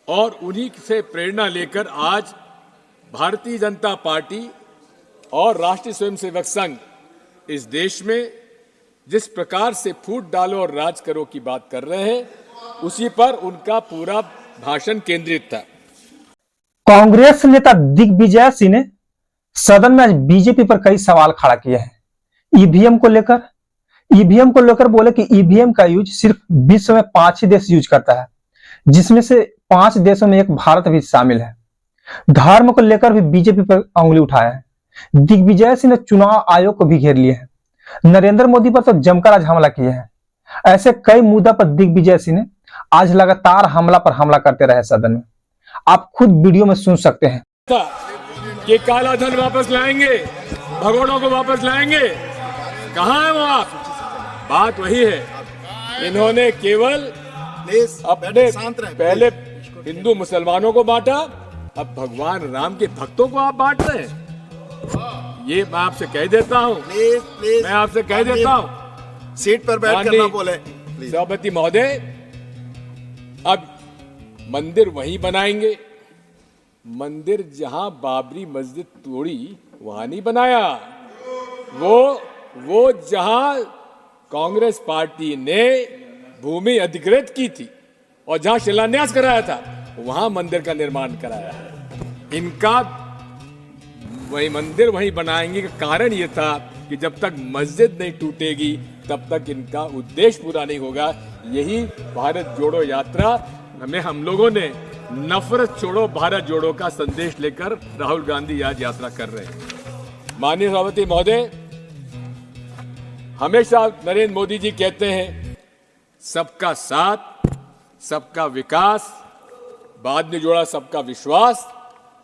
और उन्हीं से प्रेरणा लेकर आज भारतीय जनता पार्टी और राष्ट्रीय स्वयंसेवक संघ इस देश में जिस प्रकार से फूट डालो और राज करो की बात कर रहे हैं, उसी पर उनका पूरा भाषण केंद्रित था। कांग्रेस नेता दिग्विजय सिंह ने सदन में आज बीजेपी पर कई सवाल खड़ा किए हैं। ईवीएम को लेकर बोले कि ईवीएम का यूज सिर्फ विश्व में 5 ही देश यूज करता है, जिसमें से 5 देशों में एक भारत भी शामिल है। धर्म को लेकर भी बीजेपी पर उंगली उठाया है। दिग्विजय सिंह ने चुनाव आयोग को भी घेर लिए हैं। नरेंद्र मोदी पर तो जमकर आज हमला किए हैं। ऐसे कई मुद्दा पर दिग्विजय सिंह ने आज लगातार हमला पर हमला करते रहे सदन में। आप खुद वीडियो में सुन सकते हैं कि काला धन वापस लाएंगे, भगोड़ों को वापस लाएंगे। कहां है वो आप? बात वही है, इन्होंने केवल अपने पहले हिंदू मुसलमानों को बांटा, अब भगवान राम के भक्तों को आप बांट रहे हैं। ये मैं आपसे कह देता हूं, मैं आपसे कह देता हूं, सीट पर बैठ कर ना बोले। सभापति महोदय, अब मंदिर वहीं बनाएंगे। मंदिर जहां बाबरी मस्जिद तोड़ी वहां नहीं बनाया, वो जहां कांग्रेस पार्टी ने भूमि अधिकृत की थी और जहां शिलान्यास कराया था वहां मंदिर का निर्माण कराया है। इनका वही मंदिर वहीं बनाएंगे का कारण यह था कि जब तक मस्जिद नहीं टूटेगी तब तक इनका उद्देश्य पूरा नहीं होगा। यही भारत जोड़ो यात्रा हमें हम लोगों ने नफरत छोड़ो भारत जोड़ो का संदेश लेकर राहुल गांधी आज यात्रा कर रहे हैं। माननीय सभापति महोदय, हमेशा नरेंद्र मोदी जी कहते हैं सबका साथ, सबका विकास, बाद में जोड़ा सबका विश्वास,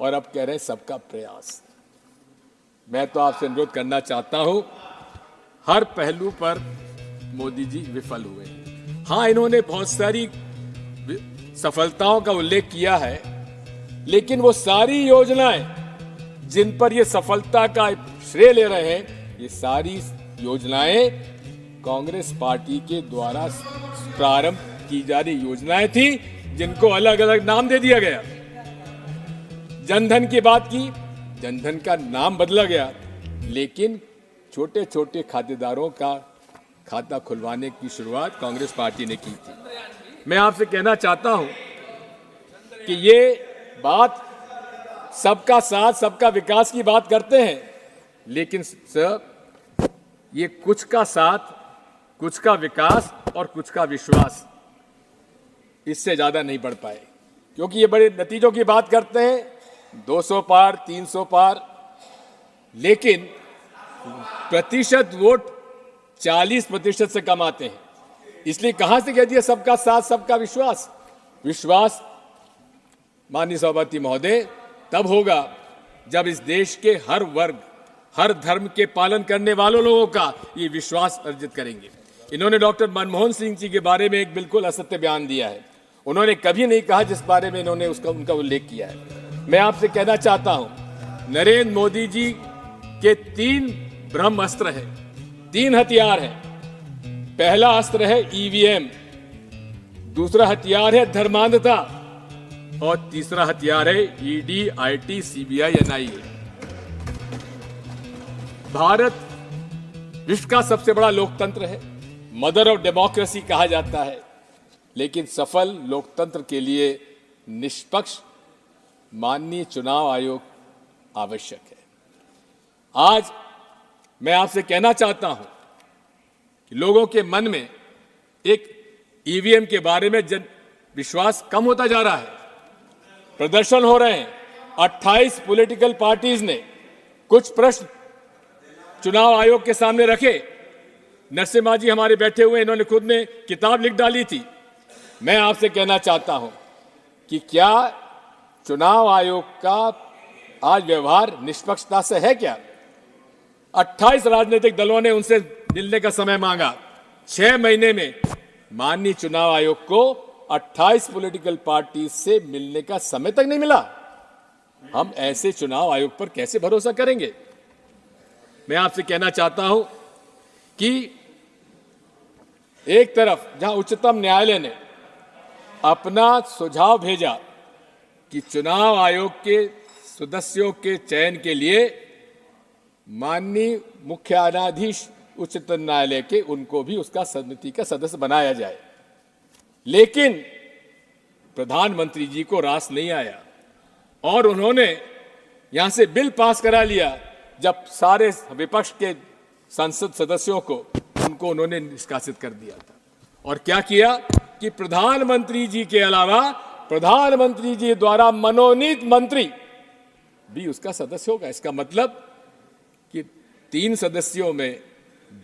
और अब कह रहे हैं सबका प्रयास। मैं तो आपसे अनुरोध करना चाहता हूं, हर पहलू पर मोदी जी विफल हुए। हां, इन्होंने बहुत सारी सफलताओं का उल्लेख किया है, लेकिन वो सारी योजनाएं जिन पर ये सफलता का श्रेय ले रहे हैं, ये सारी योजनाएं कांग्रेस पार्टी के द्वारा प्रारंभ की जा रही योजनाएं थी, जिनको अलग अलग नाम दे दिया गया। जनधन की बात की, जनधन का नाम बदला गया, लेकिन छोटे छोटे खातेदारों का खाता खुलवाने की शुरुआत कांग्रेस पार्टी ने की थी। मैं आपसे कहना चाहता हूं कि ये बात सबका साथ, सबका विकास की बात करते हैं, लेकिन सर ये कुछ का साथ, कुछ का विकास और कुछ का विश्वास, इससे ज्यादा नहीं बढ़ पाए। क्योंकि ये बड़े नतीजों की बात करते हैं, 200 पार, 300 पार, लेकिन प्रतिशत वोट 40% से कम आते हैं। इसलिए कहां से कह दिया सबका साथ, सबका विश्वास? विश्वास माननीय सभापति महोदय तब होगा जब इस देश के हर वर्ग, हर धर्म के पालन करने वालों लोगों का ये विश्वास अर्जित करेंगे। इन्होंने डॉक्टर मनमोहन सिंह जी के बारे में एक बिल्कुल असत्य बयान दिया है। उन्होंने कभी नहीं कहा जिस बारे में इन्होंने उनका उल्लेख किया है। मैं आपसे कहना चाहता हूं, नरेंद्र मोदी जी के 3 ब्रह्मास्त्र हैं, 3 हथियार हैं। पहला अस्त्र है ईवीएम, दूसरा हथियार है धर्मांधता, और तीसरा हथियार है ED, IT, CBI, NIA. Bharat विश्व का सबसे बड़ा लोकतंत्र है, मदर ऑफ डेमोक्रेसी कहा जाता है, लेकिन सफल लोकतंत्र के लिए निष्पक्ष माननीय चुनाव आयोग आवश्यक है। आज मैं आपसे कहना चाहता हूं कि लोगों के मन में एक ईवीएम के बारे में विश्वास कम होता जा रहा है। प्रदर्शन हो रहे हैं, 28 पॉलिटिकल पार्टीज ने कुछ प्रश्न चुनाव आयोग के सामने रखे। नरसिम्हा जी हमारे बैठे हुए, इन्होंने खुद ने किताब लिख डाली थी। मैं आपसे कहना चाहता हूं कि क्या चुनाव आयोग का आज व्यवहार निष्पक्षता से है? क्या 28 राजनीतिक दलों ने उनसे मिलने का समय मांगा, 6 महीने में माननीय चुनाव आयोग को 28 पॉलिटिकल पार्टी से मिलने का समय तक नहीं मिला। हम ऐसे चुनाव आयोग पर कैसे भरोसा करेंगे? मैं आपसे कहना चाहता हूं कि एक तरफ जहां उच्चतम न्यायालय ने अपना सुझाव भेजा कि चुनाव आयोग के सदस्यों के चयन के लिए माननीय मुख्य न्यायाधीश उच्चतम न्यायालय के उनको भी उसका समिति का सदस्य बनाया जाए। लेकिन प्रधानमंत्री जी को रास नहीं आया और उन्होंने यहां से बिल पास करा लिया, जब सारे विपक्ष के संसद सदस्यों को उनको उन्होंने निष्कासित कर दिया था। और क्या किया कि प्रधानमंत्री जी के अलावा प्रधानमंत्री जी द्वारा मनोनीत मंत्री भी उसका सदस्य होगा। इसका मतलब कि 3 सदस्यों में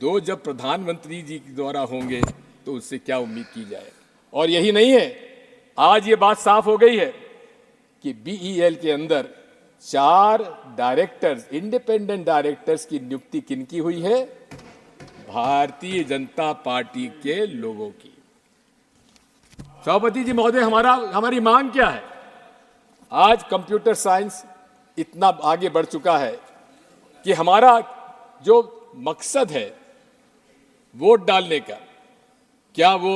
2 जब प्रधानमंत्री जी द्वारा होंगे तो उससे क्या उम्मीद की जाए। और यही नहीं है, आज ये बात साफ हो गई है कि बीईएल के अंदर 4 डायरेक्टर्स, इंडिपेंडेंट डायरेक्टर्स की नियुक्ति किनकी हुई है? भारतीय जनता पार्टी के लोगों की। सभापति जी महोदय, हमारी मांग क्या है? आज कंप्यूटर साइंस इतना आगे बढ़ चुका है कि हमारा जो मकसद है वोट डालने का, क्या वो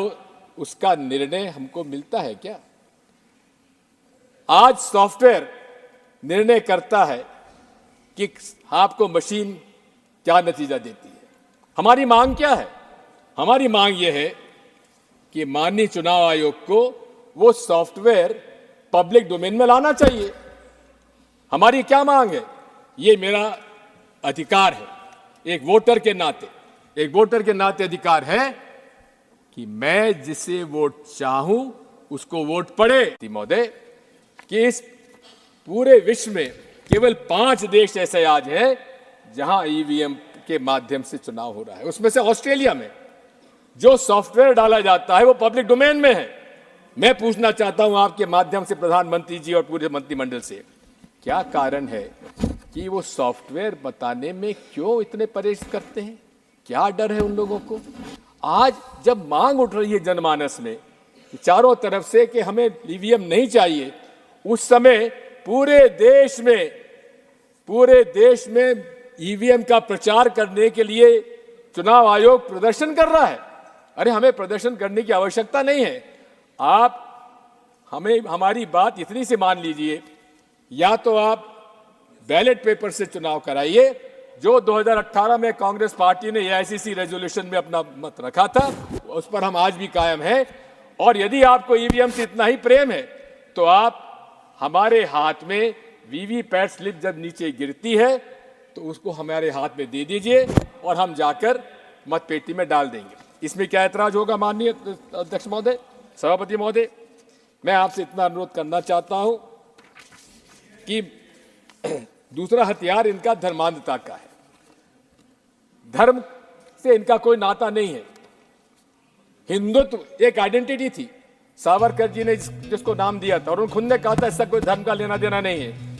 उसका निर्णय हमको मिलता है क्या? आज सॉफ्टवेयर निर्णय करता है कि आपको मशीन क्या नतीजा देती है। हमारी मांग क्या है? हमारी मांग यह है कि माननीय चुनाव आयोग को वो सॉफ्टवेयर पब्लिक डोमेन में लाना चाहिए। हमारी क्या मांग है? ये मेरा अधिकार है, एक वोटर के नाते अधिकार है कि मैं जिसे वोट चाहूं उसको वोट पड़े। महोदय, कि इस पूरे विश्व में केवल 5 देश ऐसे आज हैं जहां ईवीएम के माध्यम से चुनाव हो रहा है। उसमें से ऑस्ट्रेलिया में जो सॉफ्टवेयर डाला जाता है वो पब्लिक डोमेन में है। मैं पूछना चाहता हूं आपके माध्यम से प्रधानमंत्री जी और पूरे मंत्रिमंडल से, क्या कारण है कि वो सॉफ्टवेयर बताने में क्यों इतने परहेज करते हैं? क्या डर है उन लोगों को? आज जब मांग उठ रही है जनमानस में चारों तरफ से कि हमें ईवीएम नहीं चाहिए, उस समय पूरे देश में ईवीएम का प्रचार करने के लिए चुनाव आयोग प्रदर्शन कर रहा है। अरे, हमें प्रदर्शन करने की आवश्यकता नहीं है। आप हमारी बात इतनी सी मान लीजिए, या तो आप बैलेट पेपर से चुनाव कराइए, जो 2018 में कांग्रेस पार्टी ने एआईसीसी रेजोल्यूशन में अपना मत रखा था, उस पर हम आज भी कायम हैं। और यदि आपको ईवीएम से इतना ही प्रेम है तो आप हमारे हाथ में वीवीपैट स्लिप जब नीचे गिरती है तो उसको हमारे हाथ में दे दीजिए और हम जाकर मतपेटी में डाल देंगे। इसमें क्या ऐतराज होगा? माननीय अध्यक्ष महोदय, सभापति महोदय, मैं आपसे इतना अनुरोध करना चाहता हूं कि दूसरा हथियार इनका धर्मांधता का है। धर्म से इनका कोई नाता नहीं है। हिंदुत्व एक आइडेंटिटी थी, सावरकर जी ने जिसको नाम दिया था, और उन्होंने खुद ने कहा था इसका कोई धर्म का लेना देना नहीं है।